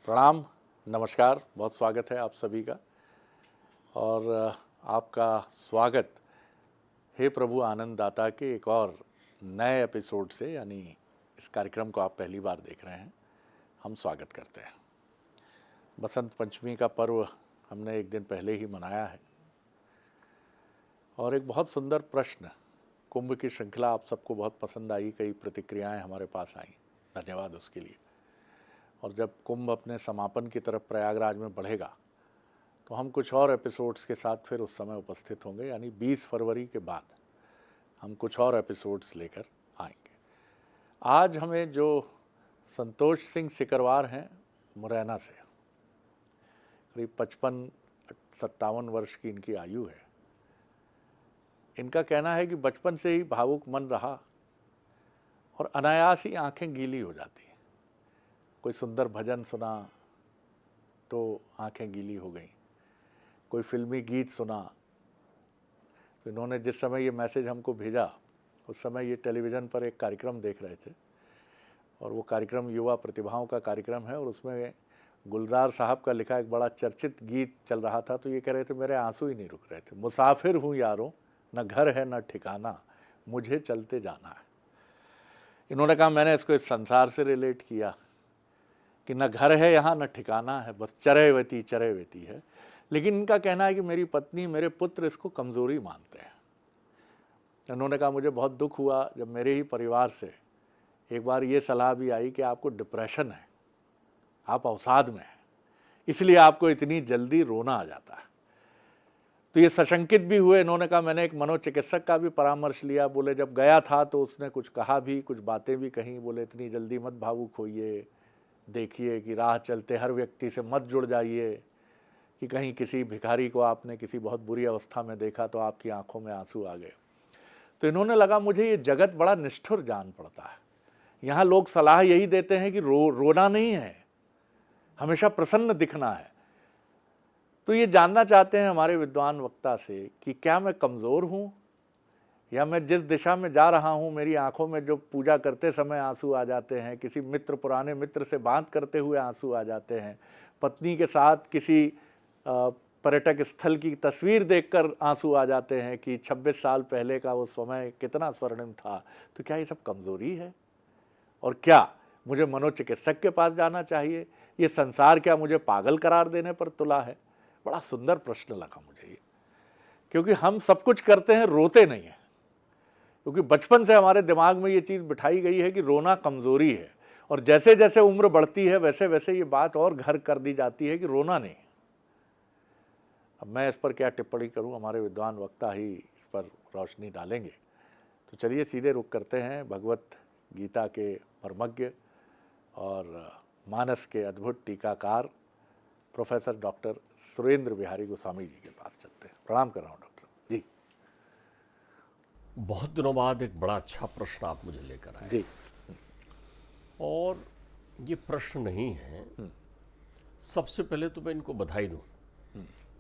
प्रणाम, नमस्कार, बहुत स्वागत है आप सभी का। और आपका स्वागत हे प्रभु आनंद दाता के एक और नए एपिसोड से, यानी इस कार्यक्रम को आप पहली बार देख रहे हैं, हम स्वागत करते हैं। बसंत पंचमी का पर्व हमने एक दिन पहले ही मनाया है और एक बहुत सुंदर प्रश्न, कुंभ की श्रृंखला आप सबको बहुत पसंद आई, कई प्रतिक्रियाएं हमारे पास आईं, धन्यवाद उसके लिए। और जब कुंभ अपने समापन की तरफ प्रयागराज में बढ़ेगा तो हम कुछ और एपिसोड्स के साथ फिर उस समय उपस्थित होंगे, यानी 20 फरवरी के बाद हम कुछ और एपिसोड्स लेकर आएंगे। आज हमें जो संतोष सिंह सिकरवार हैं मुरैना से, करीब 55-57 वर्ष की इनकी आयु है। इनका कहना है कि बचपन से ही भावुक मन रहा और अनायास ही आंखें गीली हो जाती हैं। कोई सुंदर भजन सुना तो आंखें गीली हो गईं, कोई फिल्मी गीत सुना तो इन्होंने जिस समय ये मैसेज हमको भेजा उस समय ये टेलीविज़न पर एक कार्यक्रम देख रहे थे और वो कार्यक्रम युवा प्रतिभाओं का कार्यक्रम है और उसमें गुलजार साहब का लिखा एक बड़ा चर्चित गीत चल रहा था। तो ये कह रहे थे मेरे आंसू ही नहीं रुक रहे थे। मुसाफिर हूँ यारों, न घर है न ठिकाना, मुझे चलते जाना है। इन्होंने कहा मैंने इसको इस संसार से रिलेट किया कि न घर है यहाँ न ठिकाना है, बस चरैवेती है। लेकिन इनका कहना है कि मेरी पत्नी मेरे पुत्र इसको कमज़ोरी मानते हैं। इन्होंने कहा मुझे बहुत दुख हुआ जब मेरे ही परिवार से एक बार ये सलाह भी आई कि आपको डिप्रेशन है, आप अवसाद में हैं, इसलिए आपको इतनी जल्दी रोना आ जाता है। तो ये सशंकित भी हुए। इन्होंने कहा मैंने एक मनोचिकित्सक का भी परामर्श लिया। बोले जब गया था तो उसने कुछ कहा भी, कुछ बातें भी कहीं। बोले इतनी जल्दी मत भावुक होइए, देखिए कि राह चलते हर व्यक्ति से मत जुड़ जाइए कि कहीं किसी भिखारी को आपने किसी बहुत बुरी अवस्था में देखा तो आपकी आंखों में आंसू आ गए। तो इन्होंने लगा मुझे ये जगत बड़ा निष्ठुर जान पड़ता है। यहाँ लोग सलाह यही देते हैं कि रोना नहीं है, हमेशा प्रसन्न दिखना है। तो ये जानना चाहते हैं हमारे विद्वान वक्ता से कि क्या मैं कमज़ोर हूँ या मैं जिस दिशा में जा रहा हूँ, मेरी आंखों में जो पूजा करते समय आंसू आ जाते हैं, किसी पुराने मित्र से बात करते हुए आंसू आ जाते हैं, पत्नी के साथ किसी पर्यटक स्थल की तस्वीर देखकर आंसू आ जाते हैं कि 26 साल पहले का वो समय कितना स्वर्णिम था। तो क्या ये सब कमज़ोरी है? और क्या मुझे मनोचिकित्सक के पास जाना चाहिए? ये संसार क्या मुझे पागल करार देने पर तुला है? बड़ा सुंदर प्रश्न लगा मुझे ये, क्योंकि हम सब कुछ करते हैं, रोते नहीं हैं। क्योंकि बचपन से हमारे दिमाग में ये चीज़ बिठाई गई है कि रोना कमज़ोरी है, और जैसे जैसे उम्र बढ़ती है वैसे वैसे ये बात और घर कर दी जाती है कि रोना नहीं। अब मैं इस पर क्या टिप्पणी करूं, हमारे विद्वान वक्ता ही इस पर रोशनी डालेंगे। तो चलिए सीधे रुख करते हैं भगवत गीता के परमज्ञ और मानस के अद्भुत टीकाकार प्रोफेसर डॉक्टर सुरेंद्र बिहारी गोस्वामी जी के पास चलते हैं। प्रणाम कर रहा हूँ डॉक्टर जी। बहुत दिनों बाद एक बड़ा अच्छा प्रश्न आप मुझे लेकर आए जी। और ये प्रश्न नहीं है। सबसे पहले तो मैं इनको बधाई दूं।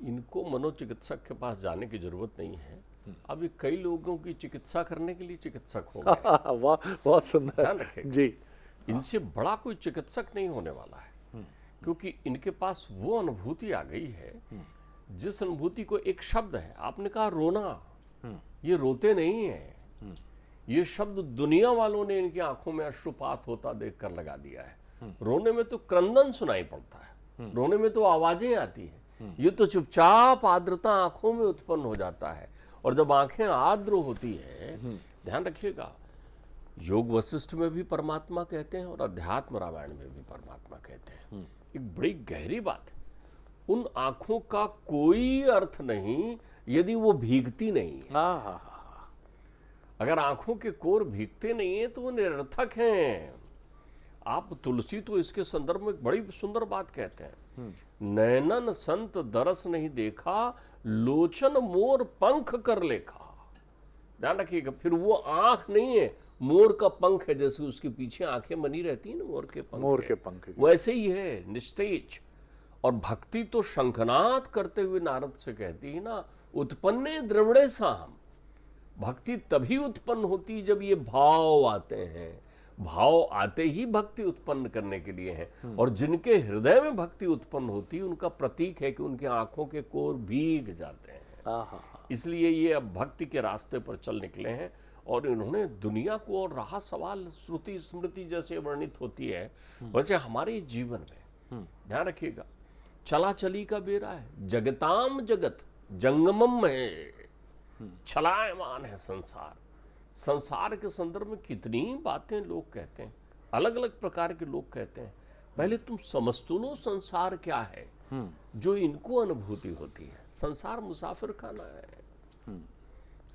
इनको मनोचिकित्सक के पास जाने की जरूरत नहीं है। अभी कई लोगों की चिकित्सा करने के लिए चिकित्सक हो गए। वाह, बहुत सुंदर। ध्यान रखें जी। इनसे बड़ा कोई चिकित्सक नहीं होने वाला है, क्योंकि इनके पास वो अनुभूति आ गई है जिस अनुभूति को एक शब्द है। आपने कहा रोना, ये रोते नहीं है। ये शब्द दुनिया वालों ने इनकी आंखों में अश्रुपात होता देखकर लगा दिया है। रोने में तो क्रंदन सुनाई पड़ता है, रोने में तो आवाजें आती हैं। ये तो चुपचाप आर्द्रता आंखों में उत्पन्न हो जाता है। और जब आंखें आर्द्र होती हैं, ध्यान रखिएगा, योग वशिष्ठ में भी परमात्मा कहते हैं और अध्यात्म रामायण में भी परमात्मा कहते हैं। एक बड़ी गहरी बात है। उन आंखों का कोई अर्थ नहीं यदि वो भीगती नहीं है। अगर आंखों के कोर भीगते नहीं है तो वो निरर्थक हैं। आप तुलसी तो इसके संदर्भ में बड़ी सुंदर बात कहते हैं, नैनन संत दरस नहीं देखा, लोचन मोर पंख कर लेखा। ध्यान रखिएगा, फिर वो आंख नहीं है, मोर का पंख है। जैसे उसके पीछे आंखें बनी रहती है ना, मोर के पंख वैसे ही है, निस्तेज। और भक्ति तो शंखनाद करते हुए नारद से कहती है ना, उत्पन्ने द्रविड़े साम। भक्ति तभी उत्पन्न होती जब ये भाव आते हैं। भाव आते ही भक्ति उत्पन्न करने के लिए हैं, और जिनके हृदय में भक्ति उत्पन्न होती है उनका प्रतीक है कि उनके आंखों के कोर भीग जाते हैं। इसलिए ये अब भक्ति के रास्ते पर चल निकले हैं, और इन्होंने दुनिया को, और रहा सवाल श्रुति स्मृति जैसे वर्णित होती है वैसे हमारे जीवन में ध्यान रखिएगा, चला चली का बेरा है, जगताम जगत जंगमम है, चलायमान है संसार। संसार के संदर्भ में कितनी बातें लोग कहते हैं, अलग अलग प्रकार के लोग कहते हैं। पहले तुम समझ तो लो संसार क्या है, जो इनको अनुभूति होती है। संसार मुसाफिर खाना है,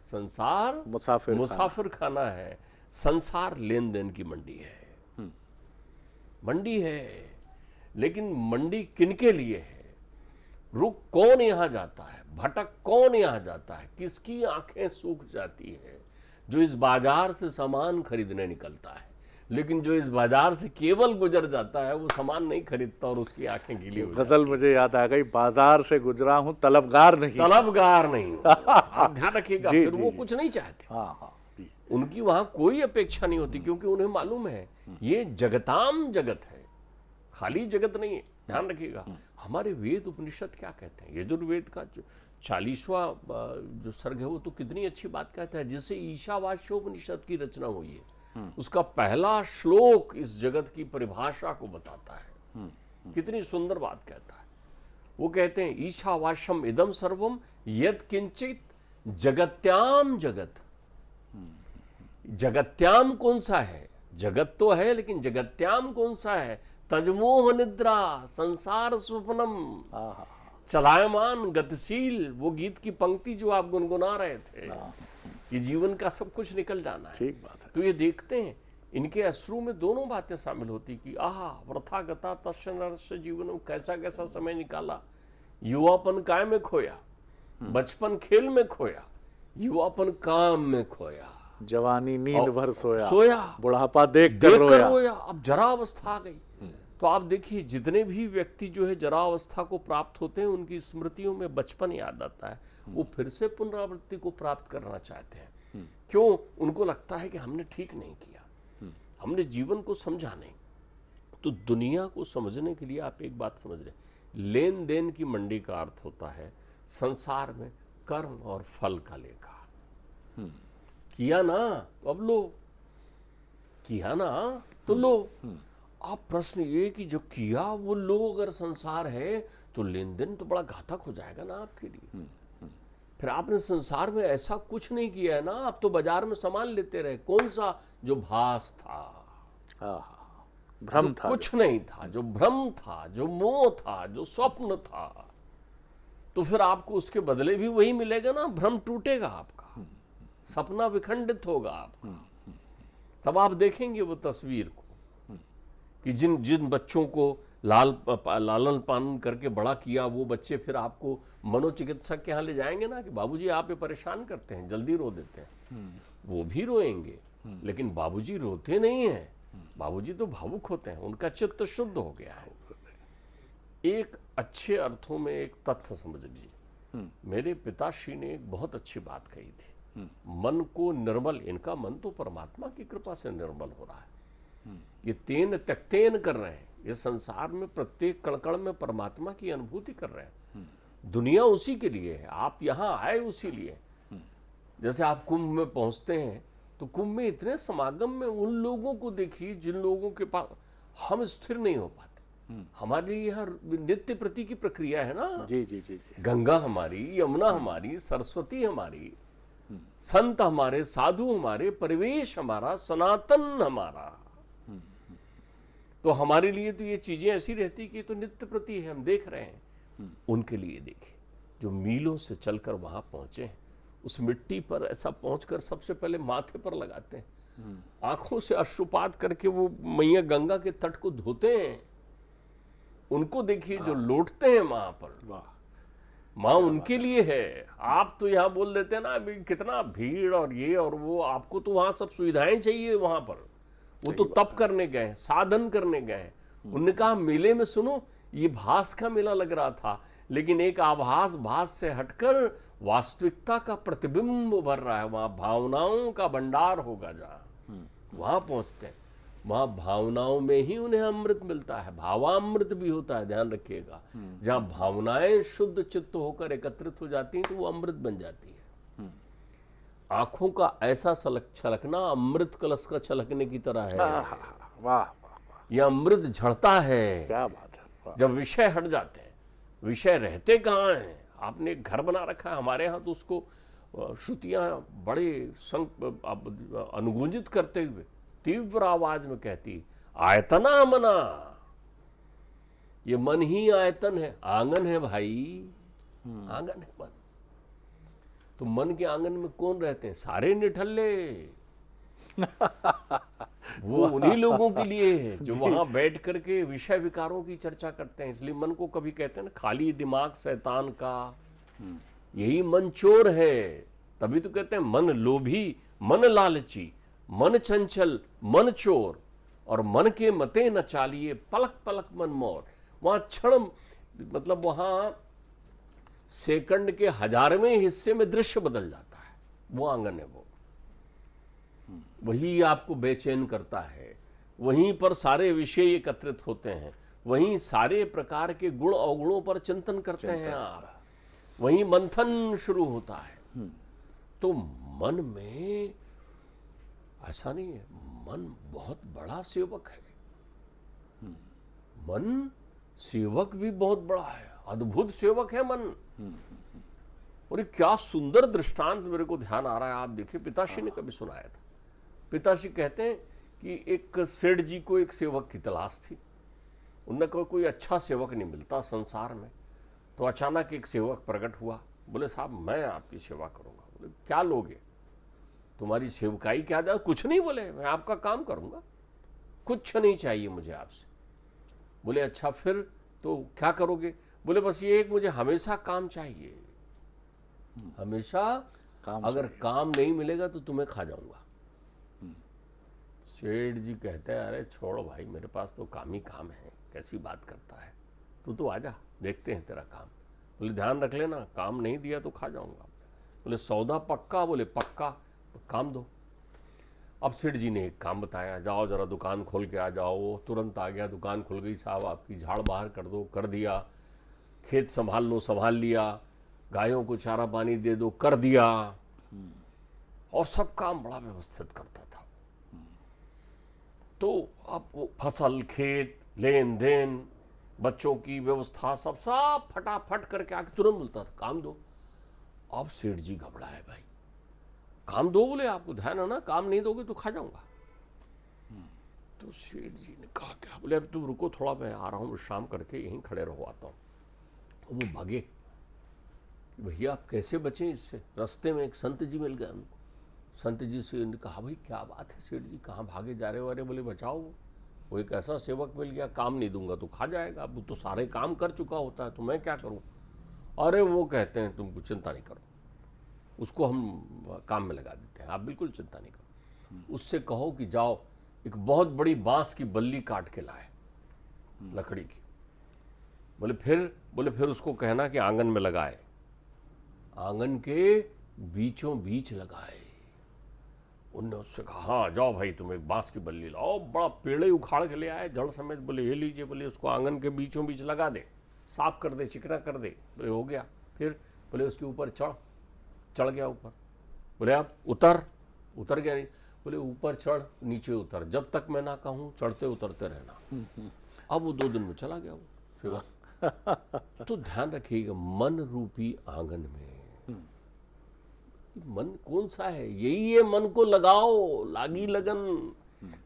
संसार मुसाफिर खाना है, संसार लेन देन की मंडी है। मंडी है, लेकिन मंडी किनके लिए है? रुक कौन यहां जाता है, भटक कौन यहां जाता है, किसकी आंखें सूख जाती है? जो इस बाजार से सामान खरीदने निकलता है, लेकिन जो इस बाजार से केवल गुजर जाता है वो सामान नहीं खरीदता और उसकी आंखें गीली हो जाती। गजल मुझे याद आ गई, बाजार से गुजरा हूं तलबगार नहीं। तलबगार नहीं आप ध्यान रखिएगा। फिर वो कुछ नहीं चाहते, उनकी वहां कोई अपेक्षा नहीं होती, क्योंकि उन्हें मालूम है ये जगताम जगत है, खाली जगत नहीं है। ध्यान रखिएगा, हमारे वेद उपनिषद क्या कहते हैं? यजुर्वेद का 40वां जो सर्ग है वो तो कितनी अच्छी बात कहता है, जिससे ईशावास्योपनिषद की रचना हुई है, उसका पहला श्लोक इस जगत की परिभाषा को बताता है। कितनी सुंदर बात कहता है। वो कहते हैं ईशावास्यम इदम सर्वम यद किंचित जगत्याम जगत। जगत्याम कौन सा है? जगत तो है, लेकिन जगत्याम कौन सा है? तजमोह निद्रा संसार स्वप्नम चलायमान गतिशील। वो गीत की पंक्ति जो आप गुनगुना रहे थे, ये जीवन का सब कुछ निकल जाना है। ठीक बात है। तो ये देखते हैं इनके अश्रु में दोनों बातें शामिल होती कि आहा वृथा गता तस्य नरस्य जीवनम, कैसा कैसा समय निकाला, युवापन काय में खोया, बचपन खेल में खोया, युवापन काम में खोया, जवानी नींद भर सोया, बुढ़ापा देख कर रोया, अब जरा अवस्था आ गई। तो आप देखिए जितने भी व्यक्ति जो है जरा अवस्था को प्राप्त होते हैं, उनकी स्मृतियों में बचपन याद आता है, वो फिर से पुनरावृत्ति को प्राप्त करना चाहते हैं। क्यों? उनको लगता है कि हमने ठीक नहीं किया, हमने जीवन को समझा नहीं। तो दुनिया को समझने के लिए आप एक बात समझ रहे, लेन देन की मंडी का अर्थ होता है संसार में कर्म और फल का लेखा। किया ना तो अब लो, किया ना तो लो। आप प्रश्न ये कि जो किया वो लो, अगर संसार है तो लेन देन तो बड़ा घातक हो जाएगा ना आपके लिए। फिर आपने संसार में ऐसा कुछ नहीं किया है ना, आप तो बाजार में सामान लेते रहे। कौन सा? जो भास था, भ्रम था, कुछ नहीं था, जो भ्रम था, जो मोह था, जो स्वप्न था। तो फिर आपको उसके बदले भी वही मिलेगा ना, भ्रम टूटेगा आपका, सपना विखंडित होगा आपका। तब आप देखेंगे वो तस्वीर को कि जिन जिन बच्चों को लालन पालन करके बड़ा किया, वो बच्चे फिर आपको मनोचिकित्सक के यहाँ ले जाएंगे ना कि बाबूजी आप ये परेशान करते हैं, जल्दी रो देते हैं। वो भी रोएंगे, लेकिन बाबूजी रोते नहीं हैं, बाबूजी तो भावुक होते हैं, उनका चित्त शुद्ध हो गया है। एक अच्छे अर्थों में एक तथ्य समझ लीजिए, मेरे पिताश्री ने एक बहुत अच्छी बात कही थी, मन को निर्मल, इनका मन तो परमात्मा की कृपा से निर्मल हो रहा है, ये तेन त्यक्तेन कर रहे हैं, ये संसार में प्रत्येक कण में परमात्मा की अनुभूति कर रहे हैं। दुनिया उसी के लिए है, आप यहाँ आए उसी लिए। जैसे आप कुंभ में पहुंचते हैं तो कुंभ में इतने समागम में उन लोगों को देखिए जिन लोगों के पास हम स्थिर नहीं हो पाते। हमारे यहाँ नित्य प्रति की प्रक्रिया है ना। जी जी जी, जी। गंगा हमारी, यमुना हमारी, सरस्वती हमारी, संत हमारे, साधु हमारे, परिवेश हमारा, सनातन हमारा। तो हमारे लिए तो ये चीजें ऐसी रहती कि तो नित्य प्रति है, हम देख रहे हैं। उनके लिए देखिए जो मीलों से चलकर वहां पहुंचे हैं, उस मिट्टी पर ऐसा पहुंचकर सबसे पहले माथे पर लगाते हैं, आंखों से अश्रुपात करके वो मैया गंगा के तट को धोते हैं। उनको देखिए जो लौटते हैं वहां पर, माँ उनके लिए है। आप तो यहाँ बोल देते हैं ना कितना भीड़ और ये और वो, आपको तो वहां सब सुविधाएं चाहिए वहां पर। वो तो तप करने गए, साधन करने गए। उन्होंने कहा मेले में सुनो ये भास का मेला लग रहा था, लेकिन एक आभास भास से हटकर वास्तविकता का प्रतिबिंब उभर रहा है, वहां भावनाओं का भंडार होगा जहां वहां पहुंचते हैं। वहां भावनाओं में ही उन्हें अमृत मिलता है। भावामृत भी होता है, ध्यान रखिएगा। जहां भावनाएं शुद्ध चित्त होकर एकत्रित हो जाती हैं तो वो अमृत बन जाती है। आंखों का ऐसा छलकना अमृत कलश का छलकने की तरह है। वाह वाह, यह अमृत झड़ता है क्या बात है, वाह। जब विषय हट जाते हैं। विषय रहते कहाँ हैं? आपने एक घर बना रखा है, हमारे यहाँ तो उसको श्रुतियाँ बड़े अनुगूंजित करते हुए तीव्र आवाज में कहती, आयतना मना। ये मन ही आयतन है, आंगन है भाई, आंगन है मन। तो मन के आंगन में कौन रहते हैं? सारे निठल्ले। वो उन्हीं लोगों के लिए है जो वहां बैठ करके विषय विकारों की चर्चा करते हैं। इसलिए मन को कभी कहते हैं ना, खाली दिमाग शैतान का, यही मन चोर है। तभी तो कहते हैं मन लोभी, मन लालची, मन चंचल, मन चोर, और मन के मते न चालिए, पलक पलक मन मोर। वहां क्षण, मतलब वहां सेकंड के 1000वें हिस्से में दृश्य बदल जाता है। वो आंगन है, वो वही आपको बेचैन करता है। वहीं पर सारे विषय एकत्रित होते हैं, वहीं सारे प्रकार के गुण अवगुणों पर चिंतन करते हैं आप, वहीं मंथन शुरू होता है। तो मन में ऐसा नहीं है, मन बहुत बड़ा सेवक है। मन सेवक भी बहुत बड़ा है, अद्भुत सेवक है मन। और ये क्या सुंदर दृष्टांत मेरे को ध्यान आ रहा है। आप देखिए, पिताश्री ने कभी सुनाया था। पिताश्री कहते हैं कि एक सेठ जी को एक सेवक की तलाश थी। उनने कहा कोई अच्छा सेवक नहीं मिलता संसार में। तो अचानक एक सेवक प्रकट हुआ। बोले साहब मैं आपकी सेवा करूंगा। बोले क्या लोगे? तुम्हारी सेवकाई क्या दे? कुछ नहीं। बोले मैं आपका काम करूंगा, कुछ नहीं चाहिए मुझे आपसे। बोले अच्छा फिर तो क्या करोगे? बोले बस ये एक मुझे हमेशा काम चाहिए, हमेशा काम अगर काम नहीं मिलेगा तो तुम्हें खा जाऊंगा। सेठ जी कहते हैं अरे छोड़ो भाई, मेरे पास तो काम ही काम है, कैसी बात करता है, तू तो आजा देखते हैं तेरा काम। बोले ध्यान रख लेना, काम नहीं दिया तो खा जाऊंगा। बोले सौदा पक्का? बोले पक्का, तो काम दो। अब सेठ जी ने एक काम बताया, जाओ जरा दुकान खोल के आ जाओ। वो तुरंत आ गया, दुकान खुल गई। साहब आपकी झाड़ बाहर कर दो, कर दिया। खेत संभाल लो, संभाल लिया। गायों को चारा पानी दे दो, कर दिया। और सब काम बड़ा व्यवस्थित करता था। तो अब वो फसल, खेत, लेन देन, बच्चों की व्यवस्था सब फटाफट करके आके तुरंत बोलता था काम दो। अब सेठ जी घबराए, भाई काम दो। बोले आपको ध्यान है ना, काम नहीं दोगे तो खा जाऊंगा। तो सेठ जी ने कहा क्या? बोले अब तुम रुको थोड़ा, मैं आ रहा हूँ, विश्राम करके यहीं खड़े रहो, आता हूँ। वो भागे। भैया आप कैसे बचे इससे? रास्ते में एक संत जी मिल गए उनको। संत जी से उन्होंने कहा भाई क्या बात है सेठ जी, कहाँ भागे जा रहे हो? अरे बोले बचाओ, वो एक ऐसा सेवक मिल गया, काम नहीं दूंगा तो खा जाएगा। अब तो सारे काम कर चुका होता है, तो मैं क्या करूं? अरे वो कहते हैं तुम चिंता नहीं करो, उसको हम काम में लगा देते हैं, आप बिल्कुल चिंता नहीं करो। उससे कहो कि जाओ एक बहुत बड़ी बांस की बल्ली काट के लाए, लकड़ी की। बोले फिर उसको कहना कि आंगन में लगाए। आंगन के बीचों बीच लगाए। उनने उससे कहा हाँ जाओ भाई तुम एक बांस की बल्ली लाओ। बड़ा पेड़े उखाड़ के ले आए जड़ समेत। बोले ये लीजिए। बोले उसको आंगन के बीचों बीच लगा दे, साफ कर दे, चिकना कर दे। बोले हो गया। फिर बोले उसके ऊपर चढ़ गया ऊपर। बोले आप उतर गया नहीं। बोले ऊपर चढ़ नीचे उतर, जब तक मैं ना कहूँ चढ़ते उतरते रहना। अब वो 2 दिन में चला गया वो सेवक। तो ध्यान रखिएगा, मन रूपी आंगन में मन कौन सा है? यही है, मन को लगाओ, लागी लगन।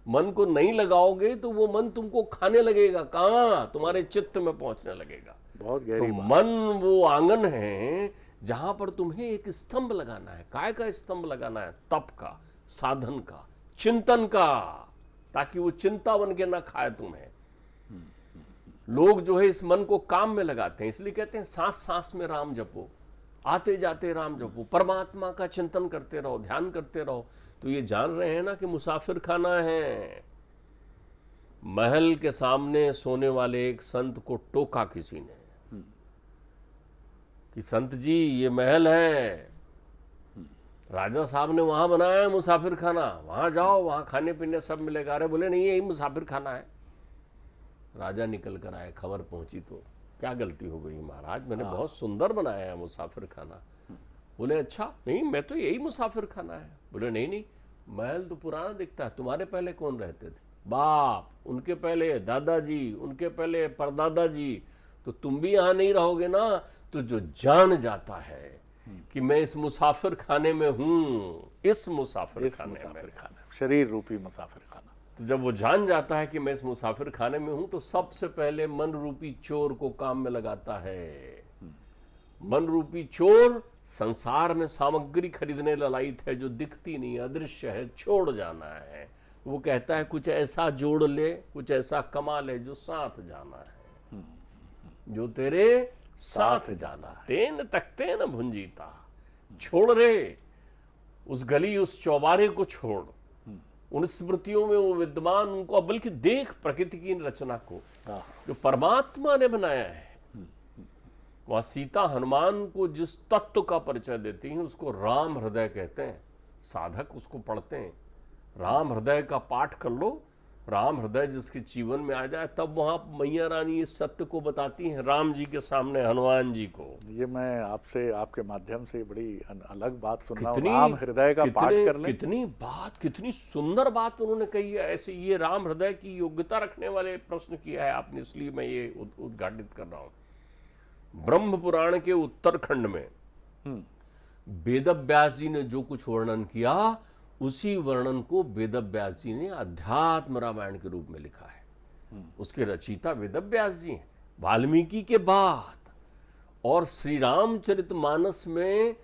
मन को नहीं लगाओगे तो वो मन तुमको खाने लगेगा। कहाँ? तुम्हारे चित्त में पहुंचने लगेगा। बहुत तो गहरी मन वो आंगन है जहां पर तुम्हें एक स्तंभ लगाना है। काय का स्तंभ लगाना है? तप का, साधन का, चिंतन का, ताकि वो चिंता बन के ना खाए तुम्हें। लोग जो है इस मन को काम में लगाते हैं, इसलिए कहते हैं सांस सांस में राम जपो, आते जाते राम जपो, परमात्मा का चिंतन करते रहो, ध्यान करते रहो। तो ये जान रहे हैं ना कि मुसाफिर खाना है। महल के सामने सोने वाले एक संत को टोका किसी ने कि संत जी ये महल है, राजा साहब ने वहां बनाया है मुसाफिर खाना, वहां जाओ, वहां खाने पीने सब मिलेगा। अरे बोले नहीं, यही मुसाफिर खाना है। राजा निकल कर आए, खबर पहुंची तो क्या गलती हो गई महाराज, मैंने बहुत सुंदर बनाया है मुसाफिर खाना। बोले अच्छा, नहीं मैं तो यही मुसाफिर खाना है। बोले नहीं नहीं, महल तो पुराना दिखता है, तुम्हारे पहले कौन रहते थे? बाप, उनके पहले दादाजी, उनके पहले परदादा जी। तो तुम भी यहाँ नहीं रहोगे ना, तो जो जान जाता है कि मैं इस मुसाफिर खाने में हूँ, इस मुसाफिर खाने में, शरीर रूपी मुसाफिर खाना। तो जब वो जान जाता है कि मैं इस मुसाफिर खाने में हूं, तो सबसे पहले मन रूपी चोर को काम में लगाता है। मन रूपी चोर संसार में सामग्री खरीदने ललायत है जो दिखती नहीं, अदृश्य है, छोड़ जाना है। वो कहता है कुछ ऐसा जोड़ ले, कुछ ऐसा कमा ले जो साथ जाना है, जो तेरे साथ जाना है। तेन तकते न भुंजीता, छोड़ रे उस गली, उस चौबारे को छोड़, उन स्मृतियों में वो विद्यमान उनको, बल्कि देख प्रकृति की रचना को जो परमात्मा ने बनाया है। वहां सीता हनुमान को जिस तत्व का परिचय देती हैं उसको राम हृदय कहते हैं। साधक उसको पढ़ते हैं, राम हृदय का पाठ कर लो, राम हृदय जिसके जीवन में आ जाए, तब वहां मैया रानी इस सत्य को बताती हैं राम जी के सामने, हनुमान जी को। ये मैं आपसे, आपके माध्यम से बड़ी अलग बात सुन रहा हूं, राम हृदय का पाठ कर लें। कितनी सुंदर बात उन्होंने कही है। ऐसे ये राम हृदय की योग्यता रखने वाले प्रश्न किया है आपने, इसलिए मैं ये उद्घाटित कर रहा हूं। ब्रह्म पुराण के उत्तरखंड में वेद व्यास जी ने जो कुछ वर्णन किया, उसी वर्णन को वेद व्यास जी ने अध्यात्म रामायण के रूप में लिखा है। उसके रचयिता वेद व्यास जी हैं, वाल्मीकि के बाद। और श्री रामचरितमानस में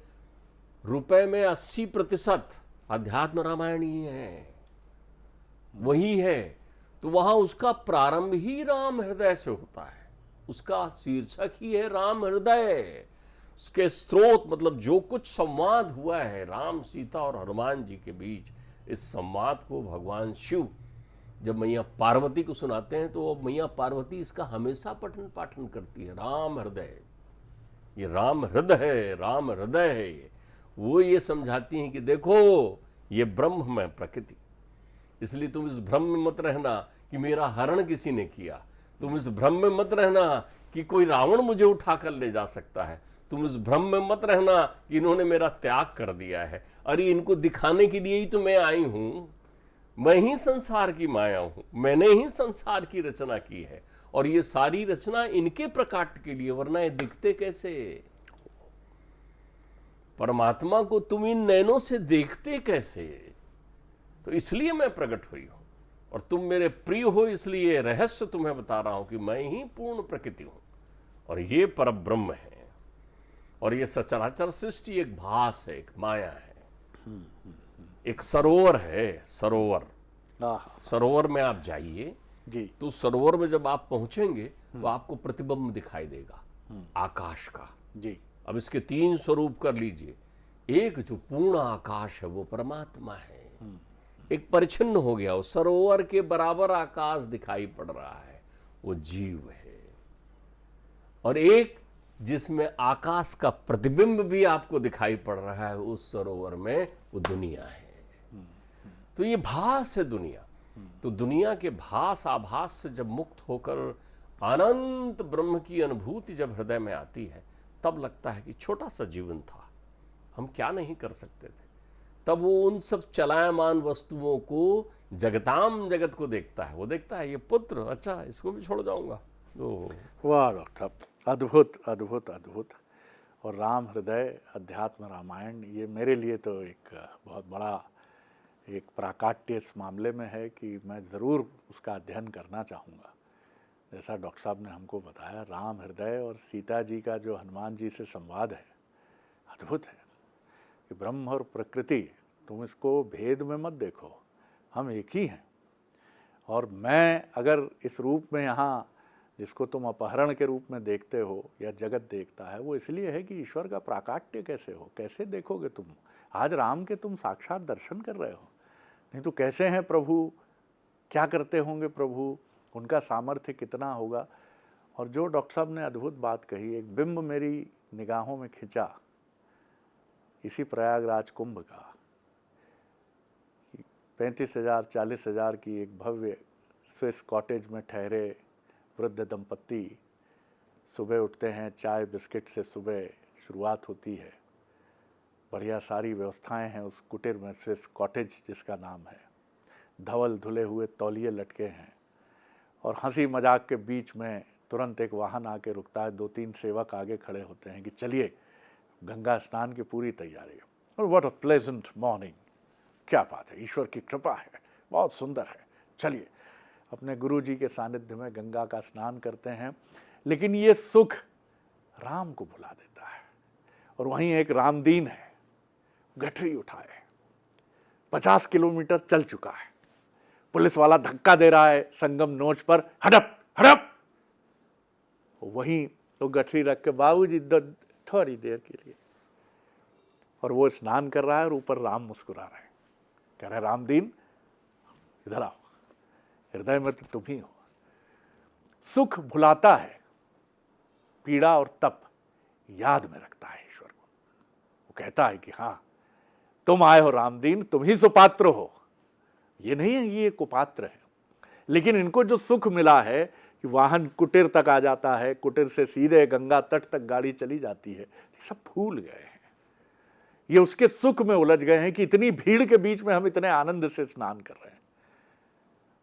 रुपए में 80% अध्यात्म रामायण ही है, वही है। तो वहां उसका प्रारंभ ही राम हृदय से होता है, उसका शीर्षक ही है राम हृदय। उसके स्रोत मतलब जो कुछ संवाद हुआ है राम, सीता और हनुमान जी के बीच, इस संवाद को भगवान शिव जब मैया पार्वती को सुनाते हैं, तो मैया पार्वती इसका हमेशा पठन पाठन करती है। राम हृदय, ये राम हृदय है, राम हृदय है। वो ये समझाती हैं कि देखो ये ब्रह्म में प्रकृति, इसलिए तुम इस भ्रम में मत रहना कि मेरा हरण किसी ने किया, तुम इस भ्रम में मत रहना कि कोई रावण मुझे उठाकर ले जा सकता है, तुम इस भ्रम में मत रहना कि इन्होंने मेरा त्याग कर दिया है। अरे इनको दिखाने के लिए ही तो मैं आई हूं, मैं ही संसार की माया हूं, मैंने ही संसार की रचना की है, और ये सारी रचना इनके प्रकाट के लिए, वरना ये दिखते कैसे? परमात्मा को तुम इन नैनों से देखते कैसे? तो इसलिए मैं प्रकट हुई हूं, और तुम मेरे प्रिय हो, इसलिए रहस्य तुम्हें बता रहा हूं कि मैं ही पूर्ण प्रकृति हूं, और ये परब्रह्म है, और ये सचराचर सृष्टि एक भास है, एक माया है, एक सरोवर है। सरोवर, सरोवर में आप जाइए जी, तो सरोवर में जब आप पहुंचेंगे तो आपको प्रतिबिंब दिखाई देगा आकाश का जी। अब इसके 3 स्वरूप कर लीजिए। एक जो पूर्ण आकाश है वो परमात्मा है, एक परिच्छिन्न हो गया, वो सरोवर के बराबर आकाश दिखाई पड़ रहा है, वो जीव है। और एक जिसमें आकाश का प्रतिबिंब भी आपको दिखाई पड़ रहा है उस सरोवर में, वो दुनिया है। तो ये भास है दुनिया। तो दुनिया के भास आभास से जब मुक्त होकर अनंत ब्रह्म की अनुभूति जब हृदय में आती है, तब लगता है कि छोटा सा जीवन था, हम क्या नहीं कर सकते थे। तब वो उन सब चलायमान वस्तुओं को, जगताम जगत को देखता है। वो देखता है ये पुत्र, अच्छा इसको भी छोड़ जाऊंगा। वाह डॉक्टर साहब, अद्भुत अद्भुत अद्भुत। और राम हृदय, अध्यात्म रामायण, ये मेरे लिए तो एक बहुत बड़ा एक प्राकाट्य इस मामले में है कि मैं ज़रूर उसका अध्ययन करना चाहूँगा। जैसा डॉक्टर साहब ने हमको बताया, राम हृदय और सीता जी का जो हनुमान जी से संवाद है, अद्भुत है कि ब्रह्म और प्रकृति, तुम इसको भेद में मत देखो, हम एक ही हैं। और मैं अगर इस रूप में यहाँ, जिसको तुम अपहरण के रूप में देखते हो या जगत देखता है, वो इसलिए है कि ईश्वर का प्राकाट्य कैसे हो, कैसे देखोगे तुम। आज राम के तुम साक्षात दर्शन कर रहे हो, नहीं तो कैसे हैं प्रभु, क्या करते होंगे प्रभु, उनका सामर्थ्य कितना होगा। और जो डॉक्टर साहब ने अद्भुत बात कही, एक बिंब मेरी निगाहों में खिंचा, इसी प्रयागराज कुंभ का 35,000 40,000 की एक भव्य स्विस कॉटेज में ठहरे वृद्ध दंपत्ति सुबह उठते हैं, चाय बिस्किट से सुबह शुरुआत होती है। बढ़िया सारी व्यवस्थाएं हैं उस कुटीर में, स्विस कॉटेज जिसका नाम है। धवल धुले हुए तौलिए लटके हैं और हंसी मजाक के बीच में तुरंत एक वाहन आके रुकता है। 2-3 सेवक आगे खड़े होते हैं कि चलिए गंगा स्नान की पूरी तैयारी है। और व्हाट अ प्लेजेंट मॉर्निंग, क्या बात है, ईश्वर की कृपा है, बहुत सुंदर है। चलिए अपने गुरु जी के सानिध्य में गंगा का स्नान करते हैं। लेकिन ये सुख राम को भुला देता है। और वहीं एक रामदीन है, गठरी उठाए 50 किलोमीटर चल चुका है। पुलिस वाला धक्का दे रहा है संगम नोच पर, हड़प हड़प। वहीं तो गठरी रख के, बाबूजी थोड़ी देर के लिए। और वो स्नान कर रहा है और ऊपर राम मुस्कुरा रहे हैं, कह रहे रामदीन इधर आओ, हृदय में तो तुम ही हो। सुख भुलाता है, पीड़ा और तप याद में रखता है ईश्वर को। वो कहता है कि हाँ तुम आए हो रामदीन, तुम ही सुपात्र हो, ये नहीं है ये कुपात्र है। लेकिन इनको जो सुख मिला है कि वाहन कुटीर तक आ जाता है, कुटीर से सीधे गंगा तट तक गाड़ी चली जाती है, सब भूल गए हैं। ये उसके सुख में उलझ गए हैं कि इतनी भीड़ के बीच में हम इतने आनंद से स्नान कर रहे हैं।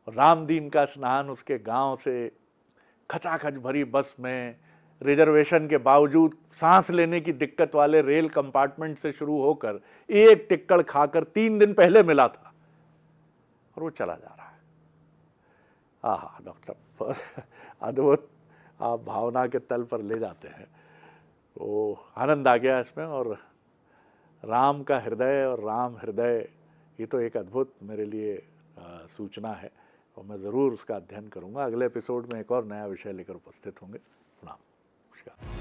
रामदीन का स्नान उसके गांव से खचाखच भरी बस में, रिजर्वेशन के बावजूद सांस लेने की दिक्कत वाले रेल कंपार्टमेंट से शुरू होकर एक टिक्कड़ खाकर 3 दिन पहले मिला था, और वो चला जा रहा है। आहा डॉक्टर साहब, अद्भुत, आप भावना के तल पर ले जाते हैं। वो आनंद आ गया इसमें। और राम का हृदय और राम हृदय, ये तो एक अद्भुत मेरे लिए सूचना है, और मैं ज़रूर उसका अध्ययन करूँगा। अगले एपिसोड में एक और नया विषय लेकर उपस्थित होंगे। प्रणाम, नमस्कार।